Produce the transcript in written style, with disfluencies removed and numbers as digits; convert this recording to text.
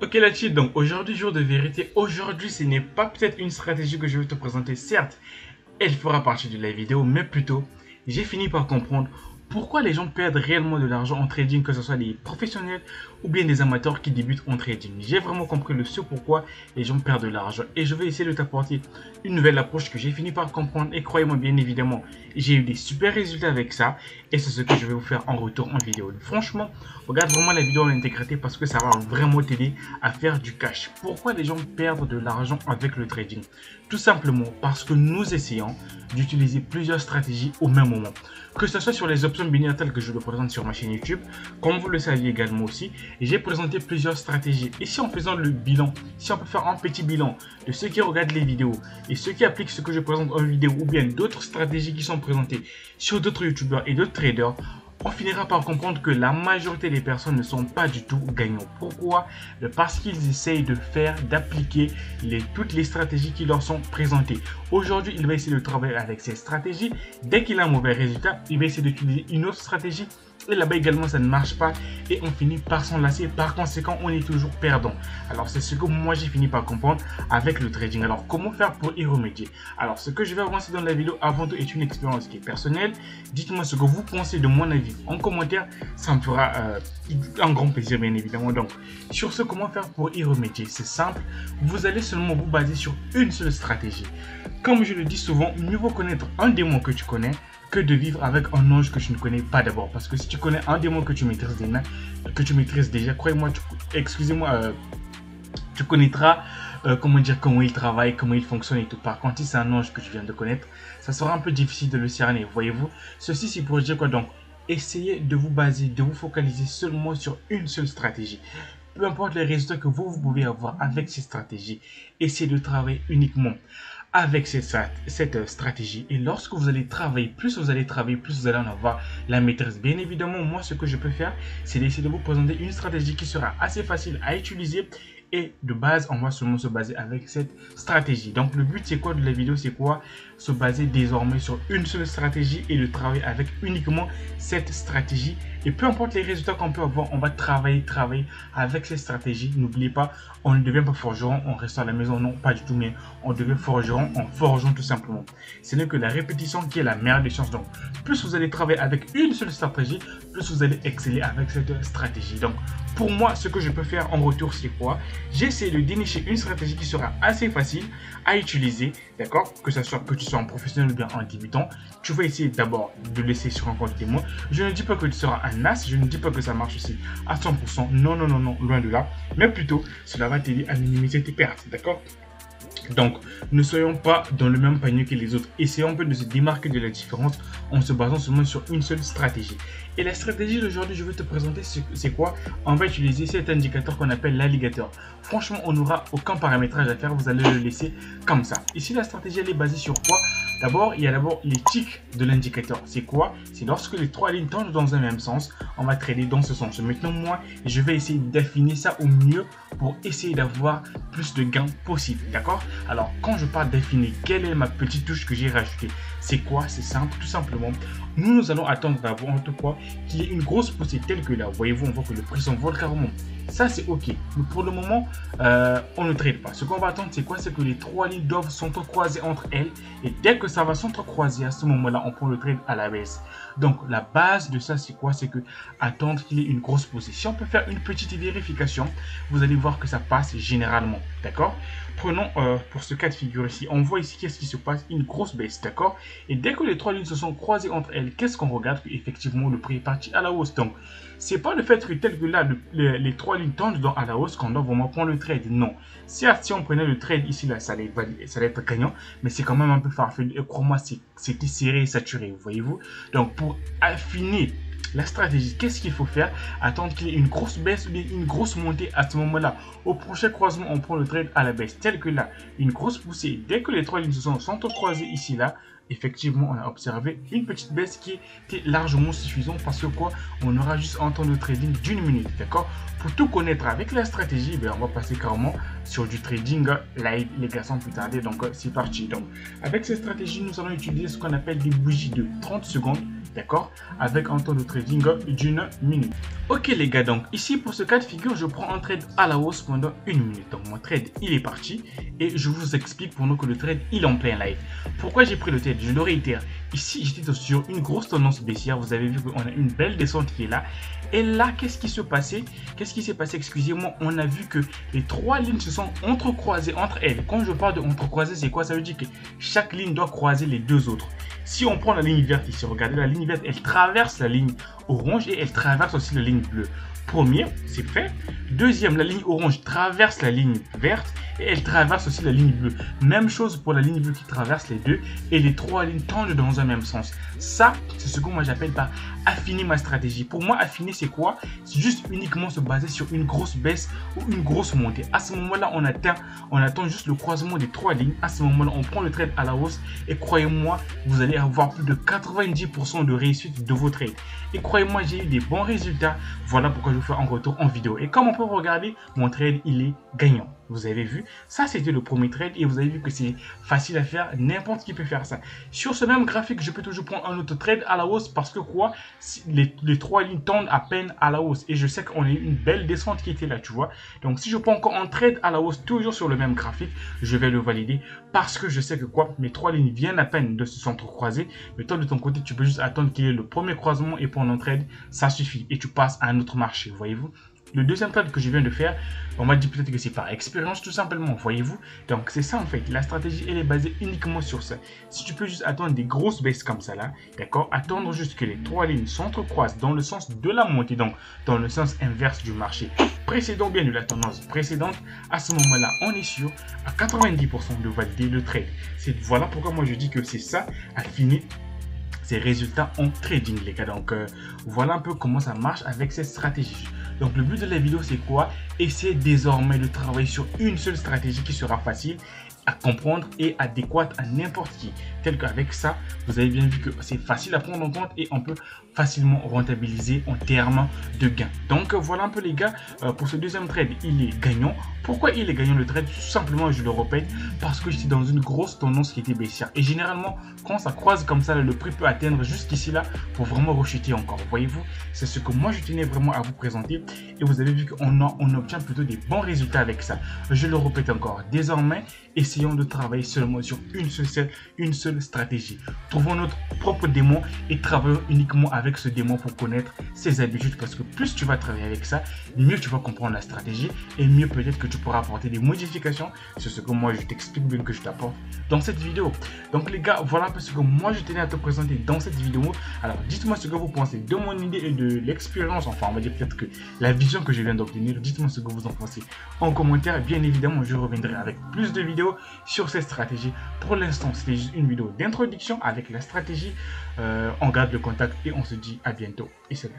Ok la team, donc aujourd'hui jour de vérité, aujourd'hui ce n'est pas peut-être une stratégie que je vais te présenter, certes elle fera partie de la vidéo, mais plutôt j'ai fini par comprendre pourquoi les gens perdent réellement de l'argent en trading, que ce soit des professionnels ou bien des amateurs qui débutent en trading. J'ai vraiment compris le ce pourquoi les gens perdent de l'argent et je vais essayer de t'apporter une nouvelle approche que j'ai fini par comprendre et croyez-moi bien évidemment, j'ai eu des super résultats avec ça et c'est ce que je vais vous faire en retour en vidéo. Franchement, regarde vraiment la vidéo en intégrité parce que ça va vraiment t'aider à faire du cash. Pourquoi les gens perdent de l'argent avec le trading? Tout simplement parce que nous essayons d'utiliser plusieurs stratégies au même moment. Que ce soit sur les options binaires telles que je le présente sur ma chaîne YouTube, comme vous le saviez également aussi, j'ai présenté plusieurs stratégies. Et si en faisant le bilan, si on peut faire un petit bilan de ceux qui regardent les vidéos et ceux qui appliquent ce que je présente en vidéo ou bien d'autres stratégies qui sont présentées sur d'autres youtubeurs et d'autres traders, on finira par comprendre que la majorité des personnes ne sont pas du tout gagnants. Pourquoi? Parce qu'ils essayent de faire, d'appliquer toutes les stratégies qui leur sont présentées. Aujourd'hui, il va essayer de travailler avec ces stratégies. Dès qu'il a un mauvais résultat, il va essayer d'utiliser une autre stratégie. Et là-bas également, ça ne marche pas et on finit par s'enlacer. Par conséquent, on est toujours perdant. Alors, c'est ce que moi, j'ai fini par comprendre avec le trading. Alors, comment faire pour y remédier? Alors, ce que je vais avancer dans la vidéo avant tout est une expérience qui est personnelle. Dites-moi ce que vous pensez de mon avis en commentaire. Ça me fera un grand plaisir, bien évidemment. Donc, sur ce, comment faire pour y remédier? C'est simple. Vous allez seulement vous baser sur une seule stratégie. Comme je le dis souvent, mieux vaut connaître un démon que tu connais que de vivre avec un ange que tu ne connais pas d'abord. Parce que si tu connais un démon que tu maîtrises déjà, croyez-moi, excusez-moi, tu connaîtras comment il travaille, comment il fonctionne et tout. Par contre, si c'est un ange que tu viens de connaître, ça sera un peu difficile de le cerner, voyez-vous. Ceci, c'est pour dire quoi donc? Essayez de vous baser, de vous focaliser seulement sur une seule stratégie. Peu importe les résultats que vous pouvez avoir avec ces stratégies, essayez de travailler uniquement avec cette stratégie. Et lorsque vous allez travailler, plus vous allez travailler, plus vous allez en avoir la maîtrise. Bien évidemment, moi, ce que je peux faire, c'est d'essayer de vous présenter une stratégie qui sera assez facile à utiliser. Et de base, on va seulement se baser avec cette stratégie. Donc, le but, c'est quoi de la vidéo? C'est quoi? Se baser désormais sur une seule stratégie et de travailler avec uniquement cette stratégie. Et peu importe les résultats qu'on peut avoir, on va travailler avec cette stratégie. N'oubliez pas, on ne devient pas forgeron en restant à la maison. Non, pas du tout, mais on devient forgeron en forgeant tout simplement. Ce n'est que la répétition qui est la mère des chances. Donc, plus vous allez travailler avec une seule stratégie, plus vous allez exceller avec cette stratégie. Donc, pour moi, ce que je peux faire en retour, c'est quoi? J'essaie de dénicher une stratégie qui sera assez facile à utiliser, d'accord? Que tu sois un professionnel ou bien un débutant, tu vas essayer d'abord de laisser sur un compte témoin. Je ne dis pas que tu seras un as, je ne dis pas que ça marche aussi à 100%, non, non, non, non, loin de là, mais plutôt, cela va t'aider à minimiser tes pertes, d'accord? Donc, ne soyons pas dans le même panier que les autres. Essayons un peu de se démarquer de la différence en se basant seulement sur une seule stratégie. Et la stratégie d'aujourd'hui, je vais te présenter, c'est quoi? On va utiliser cet indicateur qu'on appelle l'alligator. Franchement, on n'aura aucun paramétrage à faire. Vous allez le laisser comme ça. Ici, la stratégie, elle est basée sur quoi? D'abord, il y a d'abord les ticks de l'indicateur. C'est quoi? C'est lorsque les trois lignes tendent dans un même sens, on va trader dans ce sens. Maintenant, moi, je vais essayer d'affiner ça au mieux pour essayer d'avoir plus de gains possible. D'accord? Alors, quand je parle d'affiner, quelle est ma petite touche que j'ai rajoutée? C'est quoi? C'est simple, tout simplement. Nous allons attendre d'abord, en tout cas, qu'il y ait une grosse poussée telle que là. Voyez-vous, on voit que le prix s'envole carrément. Ça, c'est OK. Mais pour le moment, on ne trade pas. Ce qu'on va attendre, c'est quoi? C'est que les trois lignes doivent s'entrecroiser entre elles. Et dès que ça va s'entrecroiser, à ce moment-là, on prend le trade à la baisse. Donc, la base de ça, c'est quoi? C'est que attendre qu'il y ait une grosse poussée. Si on peut faire une petite vérification, vous allez voir que ça passe généralement. D'accord? Prenons pour ce cas de figure ici. On voit ici qu'est-ce qui se passe? Une grosse baisse. D'accord? Et dès que les trois lignes se sont croisées entre elles, qu'est-ce qu'on regarde? Effectivement, le prix est parti à la hausse. Donc, c'est pas le fait que tel que là, les trois lignes tendent à la hausse qu'on doit vraiment prendre le trade. Non. Certes, si on prenait le trade ici, là, ça allait être gagnant, mais c'est quand même un peu farfelu. Et crois-moi, c'était serré et saturé, voyez-vous. Donc, pour affiner la stratégie, qu'est-ce qu'il faut faire? Attendre qu'il y ait une grosse baisse ou bien une grosse montée à ce moment-là. Au prochain croisement, on prend le trade à la baisse, tel que là, une grosse poussée. Dès que les trois lignes se sont entrecroisées ici, là, effectivement, on a observé une petite baisse qui était largement suffisante parce que quoi, on aura juste un temps de trading d'1 minute, d'accord? Pour tout connaître avec la stratégie, ben, on va passer carrément sur du trading live, les gars, sans plus tarder. Donc, c'est parti. Donc, avec cette stratégie, nous allons utiliser ce qu'on appelle des bougies de 30 secondes, d'accord, avec un temps de trading d'1 minute. Ok les gars, donc ici pour ce cas de figure, je prends un trade à la hausse pendant 1 minute. Donc mon trade, il est parti et je vous explique pendant que le trade, il est en plein live. Pourquoi j'ai pris le trade? Je le réitère. Ici, j'étais sur une grosse tendance baissière. Vous avez vu qu'on a une belle descente qui est là. Et là, qu'est-ce qui se passait? Qu'est-ce qui s'est passé? Excusez-moi, on a vu que les trois lignes se sont entrecroisées entre elles. Quand je parle de entrecroiser, c'est quoi? Ça veut dire que chaque ligne doit croiser les deux autres. Si on prend la ligne verte ici, regardez la ligne verte, elle traverse la ligne orange et elle traverse aussi la ligne bleue. Premier, c'est fait. Deuxième, la ligne orange traverse la ligne verte et elle traverse aussi la ligne bleue. Même chose pour la ligne bleue qui traverse les deux et les trois lignes tendent dans un même sens. Ça, c'est ce que moi j'appelle par affiner ma stratégie. Pour moi, affiner, c'est quoi? C'est juste uniquement se baser sur une grosse baisse ou une grosse montée. À ce moment-là, on attend juste le croisement des trois lignes. À ce moment-là, on prend le trade à la hausse et croyez-moi, vous allez avoir plus de 90% de réussite de vos trades. Et croyez-moi, j'ai eu des bons résultats. Voilà pourquoi je vous fais un retour en vidéo. Et comme on peut regarder, mon trade, il est gagnant. Vous avez vu, ça c'était le premier trade et vous avez vu que c'est facile à faire, n'importe qui peut faire ça. Sur ce même graphique, je peux toujours prendre un autre trade à la hausse parce que quoi, les trois lignes tendent à peine à la hausse et je sais qu'on a eu une belle descente qui était là, tu vois. Donc si je prends encore un trade à la hausse toujours sur le même graphique, je vais le valider parce que je sais que quoi, mes trois lignes viennent à peine de se s'entrecroiser. Mais toi de ton côté, tu peux juste attendre qu'il y ait le premier croisement et prendre un trade, ça suffit et tu passes à un autre marché, voyez-vous. Le deuxième trade que je viens de faire, on m'a dit peut-être que c'est par expérience tout simplement, voyez-vous. Donc c'est ça en fait, la stratégie elle est basée uniquement sur ça. Si tu peux juste attendre des grosses baisses comme ça là, d'accord, attendre juste que les trois lignes s'entrecroisent dans le sens de la montée, donc dans le sens inverse du marché précédent, bien de la tendance précédente, à ce moment-là, on est sûr à 90% de valider le trade. Voilà pourquoi moi je dis que c'est ça, affiner ses résultats en trading les gars. Donc voilà un peu comment ça marche avec cette stratégie. Donc le but de la vidéo c'est quoi? Essayer désormais de travailler sur une seule stratégie qui sera facile à comprendre et adéquate à n'importe qui. Tel qu'avec ça, vous avez bien vu que c'est facile à prendre en compte et on peut facilement rentabiliser en termes de gains. Donc voilà un peu les gars, pour ce deuxième trade, il est gagnant. Pourquoi il est gagnant le trade? Tout simplement, je le répète, parce que j'étais dans une grosse tendance qui était baissière. Et généralement, quand ça croise comme ça, le prix peut atteindre jusqu'ici là pour vraiment rechuter encore. Voyez-vous, c'est ce que moi je tenais vraiment à vous présenter. Et vous avez vu qu'on obtient plutôt des bons résultats avec ça. Je le répète encore, désormais, essayons de travailler seulement sur une seule stratégie. Trouvons notre propre démon et travaillons uniquement avec ce démon pour connaître ses habitudes. Parce que plus tu vas travailler avec ça, mieux tu vas comprendre la stratégie et mieux peut-être que tu pourras apporter des modifications sur ce que moi je t'explique bien, que je t'apporte dans cette vidéo. Donc les gars, voilà un peu ce que moi je tenais à te présenter dans cette vidéo. Alors dites-moi ce que vous pensez de mon idée et de l'expérience, enfin on va dire peut-être que la vision que je viens d'obtenir. Dites-moi ce que vous en pensez en commentaire. Bien évidemment, je reviendrai avec plus de vidéos sur cette stratégie. Pour l'instant, c'était juste une vidéo d'introduction avec la stratégie. On garde le contact et on se dit à bientôt. Et c'est là.